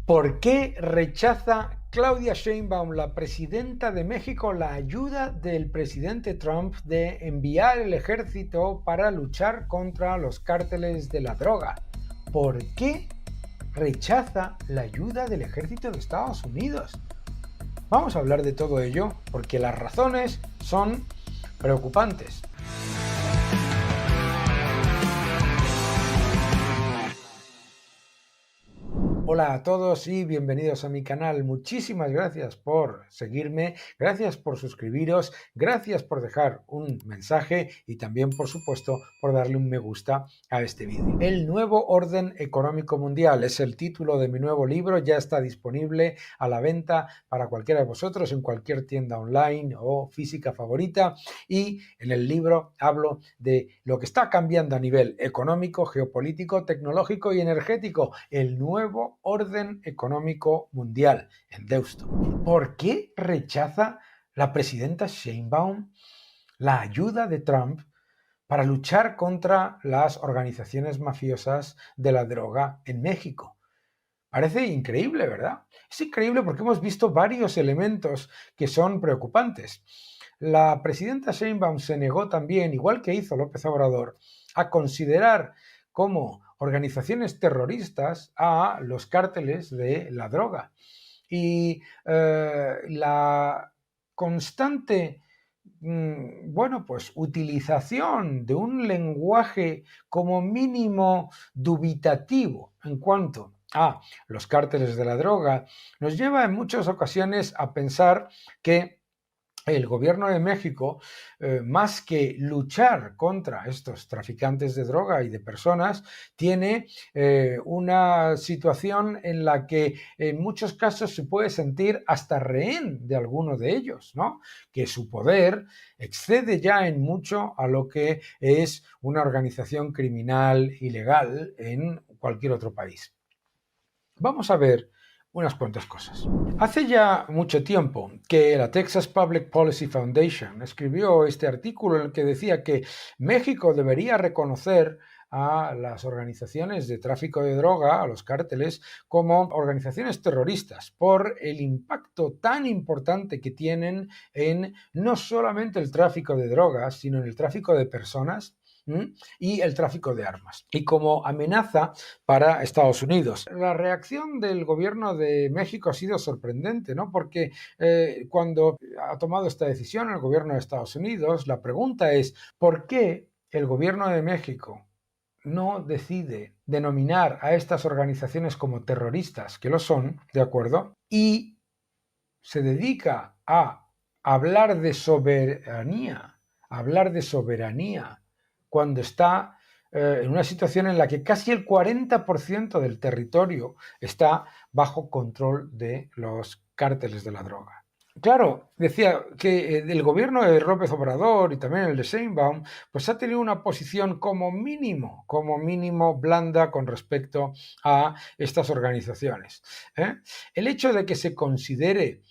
¿Por qué rechaza Claudia Sheinbaum, la presidenta de México, la ayuda del presidente Trump de enviar el ejército para luchar contra los cárteles de la droga? ¿Por qué rechaza la ayuda del ejército de Estados Unidos? Vamos a hablar de todo ello porque las razones son preocupantes. Hola a todos y bienvenidos a mi canal. Muchísimas gracias por seguirme, gracias por suscribiros, gracias por dejar un mensaje y también, por supuesto, por darle un me gusta a este vídeo. El nuevo orden económico mundial es el título de mi nuevo libro, ya está disponible a la venta para cualquiera de vosotros en cualquier tienda online o física favorita, y en el libro hablo de lo que está cambiando a nivel económico, geopolítico, tecnológico y energético, el nuevo orden económico mundial en Deusto. ¿Por qué rechaza la presidenta Sheinbaum la ayuda de Trump para luchar contra las organizaciones mafiosas de la droga en México? Parece increíble, ¿verdad? Es increíble porque hemos visto varios elementos que son preocupantes. La presidenta Sheinbaum se negó también, igual que hizo López Obrador, a considerar como organizaciones terroristas a los cárteles de la droga. Y la constante utilización de un lenguaje como mínimo dubitativo en cuanto a los cárteles de la droga nos lleva en muchas ocasiones a pensar que el gobierno de México, más que luchar contra estos traficantes de droga y de personas, tiene una situación en la que en muchos casos se puede sentir hasta rehén de alguno de ellos, ¿no? Que su poder excede ya en mucho a lo que es una organización criminal ilegal en cualquier otro país. Vamos a ver unas cuantas cosas. Hace ya mucho tiempo que la Texas Public Policy Foundation escribió este artículo en el que decía que México debería reconocer a las organizaciones de tráfico de droga, a los cárteles, como organizaciones terroristas por el impacto tan importante que tienen en no solamente el tráfico de drogas, sino en el tráfico de personas y el tráfico de armas, y como amenaza para Estados Unidos. La reacción del gobierno de México ha sido sorprendente, ¿no? Porque cuando ha tomado esta decisión el gobierno de Estados Unidos, la pregunta es, ¿por qué el gobierno de México no decide denominar a estas organizaciones como terroristas, que lo son, ¿de acuerdo? Y se dedica a hablar de soberanía, cuando está en una situación en la que casi el 40% del territorio está bajo control de los cárteles de la droga. Claro, decía que el gobierno de López Obrador y también el de Sheinbaum, pues ha tenido una posición como mínimo blanda con respecto a estas organizaciones. El hecho de que se considere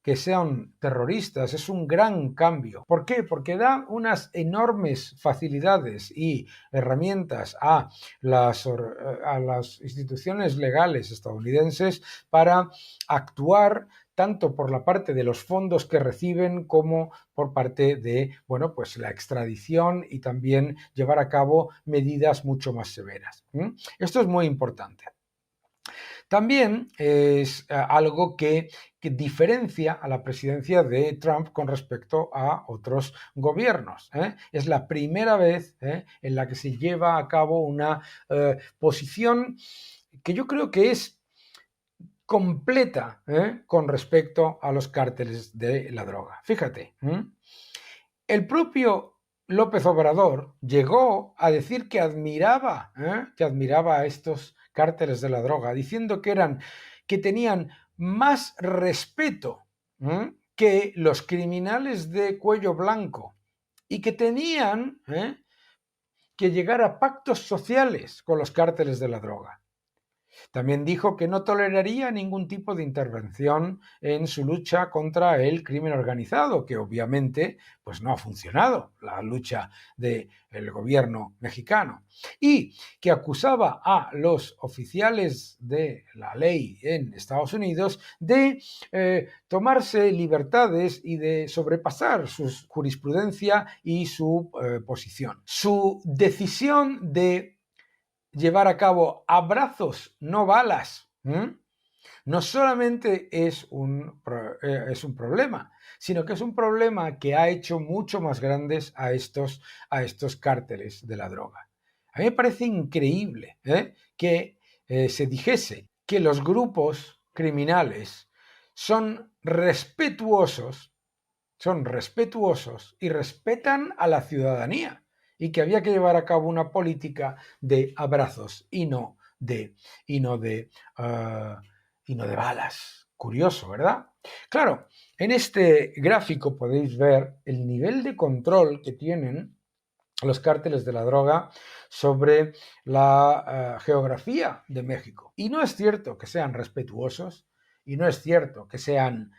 que sean terroristas es un gran cambio. ¿Por qué? Porque da unas enormes facilidades y herramientas a las instituciones legales estadounidenses para actuar tanto por la parte de los fondos que reciben como por parte de, la extradición y también llevar a cabo medidas mucho más severas. Esto es muy importante. También es algo que diferencia a la presidencia de Trump con respecto a otros gobiernos. Es la primera vez en la que se lleva a cabo una posición que yo creo que es completa con respecto a los cárteles de la droga. Fíjate, el propio López Obrador llegó a decir que admiraba a estos cárteles de la droga, diciendo que tenían más respeto que los criminales de cuello blanco y que tenían que llegar a pactos sociales con los cárteles de la droga. También dijo que no toleraría ningún tipo de intervención en su lucha contra el crimen organizado, que obviamente pues no ha funcionado la lucha del gobierno mexicano, y que acusaba a los oficiales de la ley en Estados Unidos de tomarse libertades y de sobrepasar su jurisprudencia y su posición. Su decisión de llevar a cabo abrazos, no balas, no solamente es es un problema, sino que es un problema que ha hecho mucho más grandes a estos cárteles de la droga. A mí me parece increíble que se dijese que los grupos criminales son respetuosos y respetan a la ciudadanía, y que había que llevar a cabo una política de abrazos y no de balas. Curioso, ¿verdad? Claro, en este gráfico podéis ver el nivel de control que tienen los cárteles de la droga sobre la geografía de México. Y no es cierto que sean respetuosos, y no es cierto que sean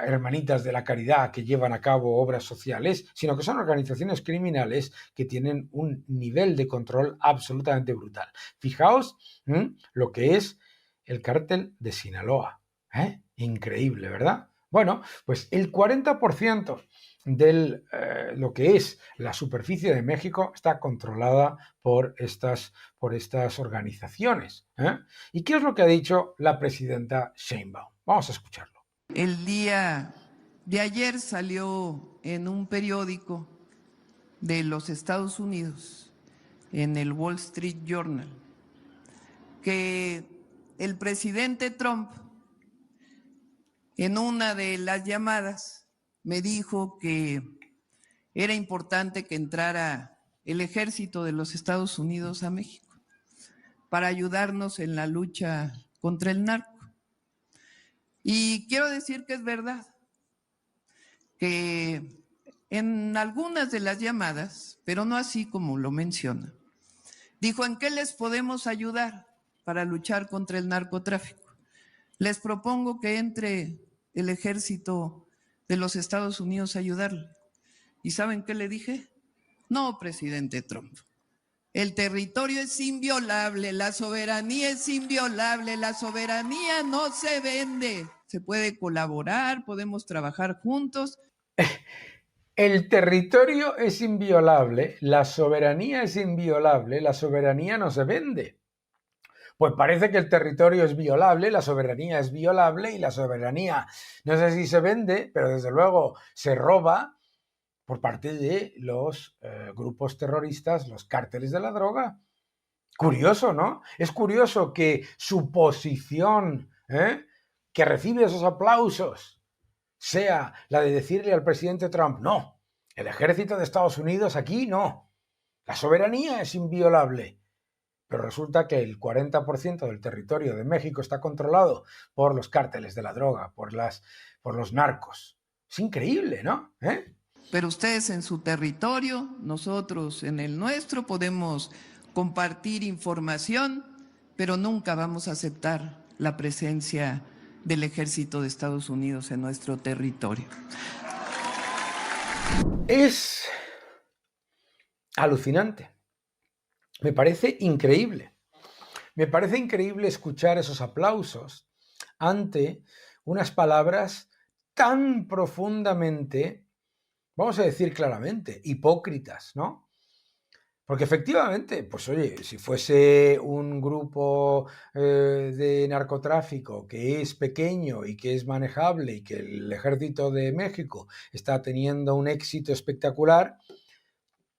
hermanitas de la caridad que llevan a cabo obras sociales, sino que son organizaciones criminales que tienen un nivel de control absolutamente brutal. Fijaos lo que es el cártel de Sinaloa. Increíble, ¿verdad? Bueno, pues el 40% de lo que es la superficie de México está controlada por estas organizaciones. ¿Y qué es lo que ha dicho la presidenta Sheinbaum? Vamos a escucharlo. El día de ayer salió en un periódico de los Estados Unidos, en el Wall Street Journal, que el presidente Trump, en una de las llamadas, me dijo que era importante que entrara el ejército de los Estados Unidos a México para ayudarnos en la lucha contra el narco. Y quiero decir que es verdad, que en algunas de las llamadas, pero no así como lo menciona, dijo: ¿en qué les podemos ayudar para luchar contra el narcotráfico? Les propongo que entre el ejército de los Estados Unidos a ayudarle. ¿Y saben qué le dije? No, presidente Trump. El territorio es inviolable, la soberanía es inviolable, la soberanía no se vende. Se puede colaborar, podemos trabajar juntos. El territorio es inviolable, la soberanía es inviolable, la soberanía no se vende. Pues parece que el territorio es violable, la soberanía es violable y la soberanía no sé si se vende, pero desde luego se roba por parte de los grupos terroristas, los cárteles de la droga. Curioso, ¿no? Es curioso que su posición, que recibe esos aplausos, sea la de decirle al presidente Trump: no, el ejército de Estados Unidos aquí no, la soberanía es inviolable. Pero resulta que el 40% del territorio de México está controlado por los cárteles de la droga, por los narcos. Es increíble, ¿no? Pero ustedes en su territorio, nosotros en el nuestro, podemos compartir información, pero nunca vamos a aceptar la presencia del ejército de Estados Unidos en nuestro territorio. Es alucinante. Me parece increíble. Me parece increíble escuchar esos aplausos ante unas palabras tan profundamente, vamos a decir claramente, hipócritas, ¿no? Porque efectivamente, pues oye, si fuese un grupo de narcotráfico que es pequeño y que es manejable y que el ejército de México está teniendo un éxito espectacular,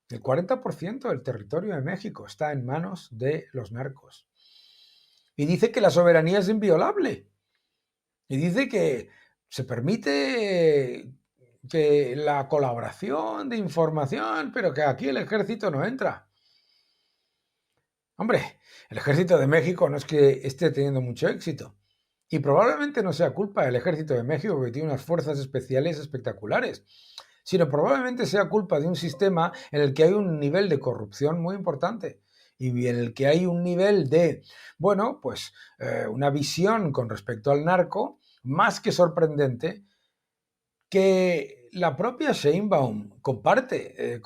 el 40% del territorio de México está en manos de los narcos. Y dice que la soberanía es inviolable. Y dice que se permite que la colaboración de información, pero que aquí el ejército no entra. Hombre, el ejército de México no es que esté teniendo mucho éxito. Y probablemente no sea culpa del ejército de México, que tiene unas fuerzas especiales espectaculares, sino probablemente sea culpa de un sistema en el que hay un nivel de corrupción muy importante y en el que hay un nivel de, bueno, pues una visión con respecto al narco más que sorprendente, que la propia Sheinbaum comparte,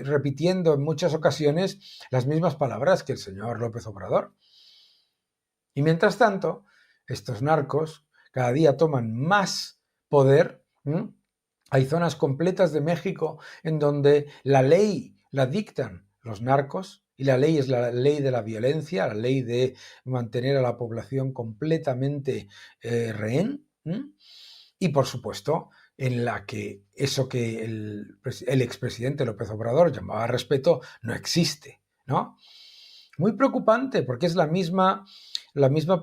repitiendo en muchas ocasiones las mismas palabras que el señor López Obrador. Y mientras tanto, estos narcos cada día toman más poder. Hay zonas completas de México en donde la ley la dictan los narcos, y la ley es la ley de la violencia, la ley de mantener a la población completamente rehén. Y por supuesto, en la que eso que el expresidente López Obrador llamaba respeto no existe, ¿no? Muy preocupante, porque es la misma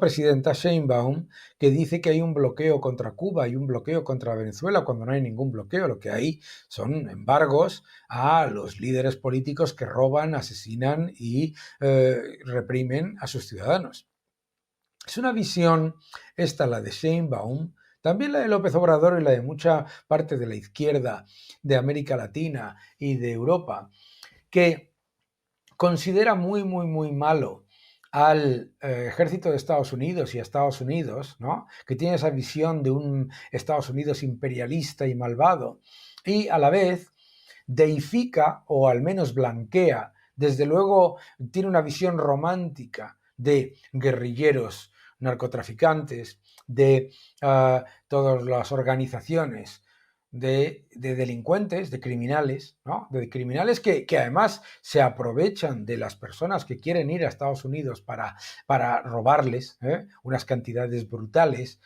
presidenta Sheinbaum que dice que hay un bloqueo contra Cuba y un bloqueo contra Venezuela cuando no hay ningún bloqueo. Lo que hay son embargos a los líderes políticos que roban, asesinan y reprimen a sus ciudadanos. Es una visión, esta la de Sheinbaum, también la de López Obrador y la de mucha parte de la izquierda de América Latina y de Europa, que considera muy, muy, muy malo al ejército de Estados Unidos y a Estados Unidos, ¿no? Que tiene esa visión de un Estados Unidos imperialista y malvado, y a la vez deifica o al menos blanquea, desde luego tiene una visión romántica de guerrilleros, narcotraficantes, de todas las organizaciones de delincuentes, de criminales, ¿no? De criminales que además se aprovechan de las personas que quieren ir a Estados Unidos para robarles unas cantidades brutales,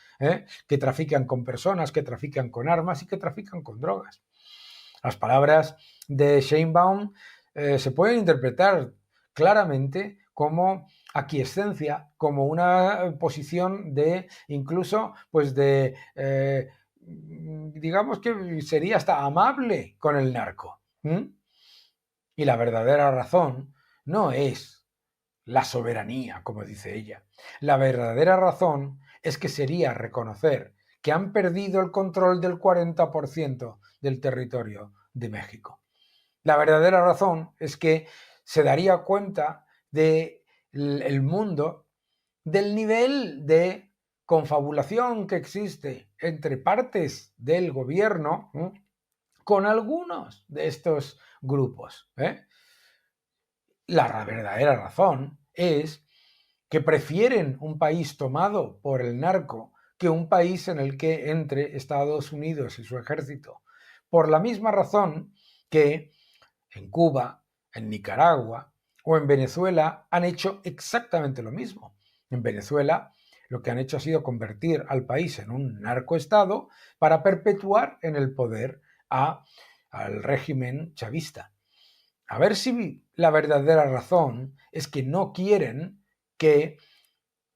que trafican con personas, que trafican con armas y que trafican con drogas. Las palabras de Sheinbaum se pueden interpretar claramente como aquiescencia, como una posición de incluso pues de digamos que sería hasta amable con el narco. Y la verdadera razón no es la soberanía, como dice ella. La verdadera razón es que sería reconocer que han perdido el control del 40% del territorio de México. La verdadera razón es que se daría cuenta del mundo del nivel de confabulación que existe entre partes del gobierno con algunos de estos grupos. La verdadera razón es que prefieren un país tomado por el narco que un país en el que entre Estados Unidos y su ejército. Por la misma razón que en Cuba, en Nicaragua o en Venezuela han hecho exactamente lo mismo. En Venezuela lo que han hecho ha sido convertir al país en un narcoestado para perpetuar en el poder al régimen chavista. A ver si la verdadera razón es que no quieren que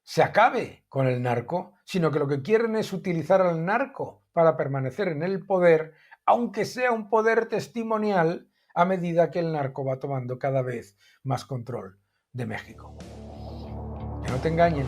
se acabe con el narco, sino que lo que quieren es utilizar al narco para permanecer en el poder, aunque sea un poder testimonial, a medida que el narco va tomando cada vez más control de México. Que no te engañen.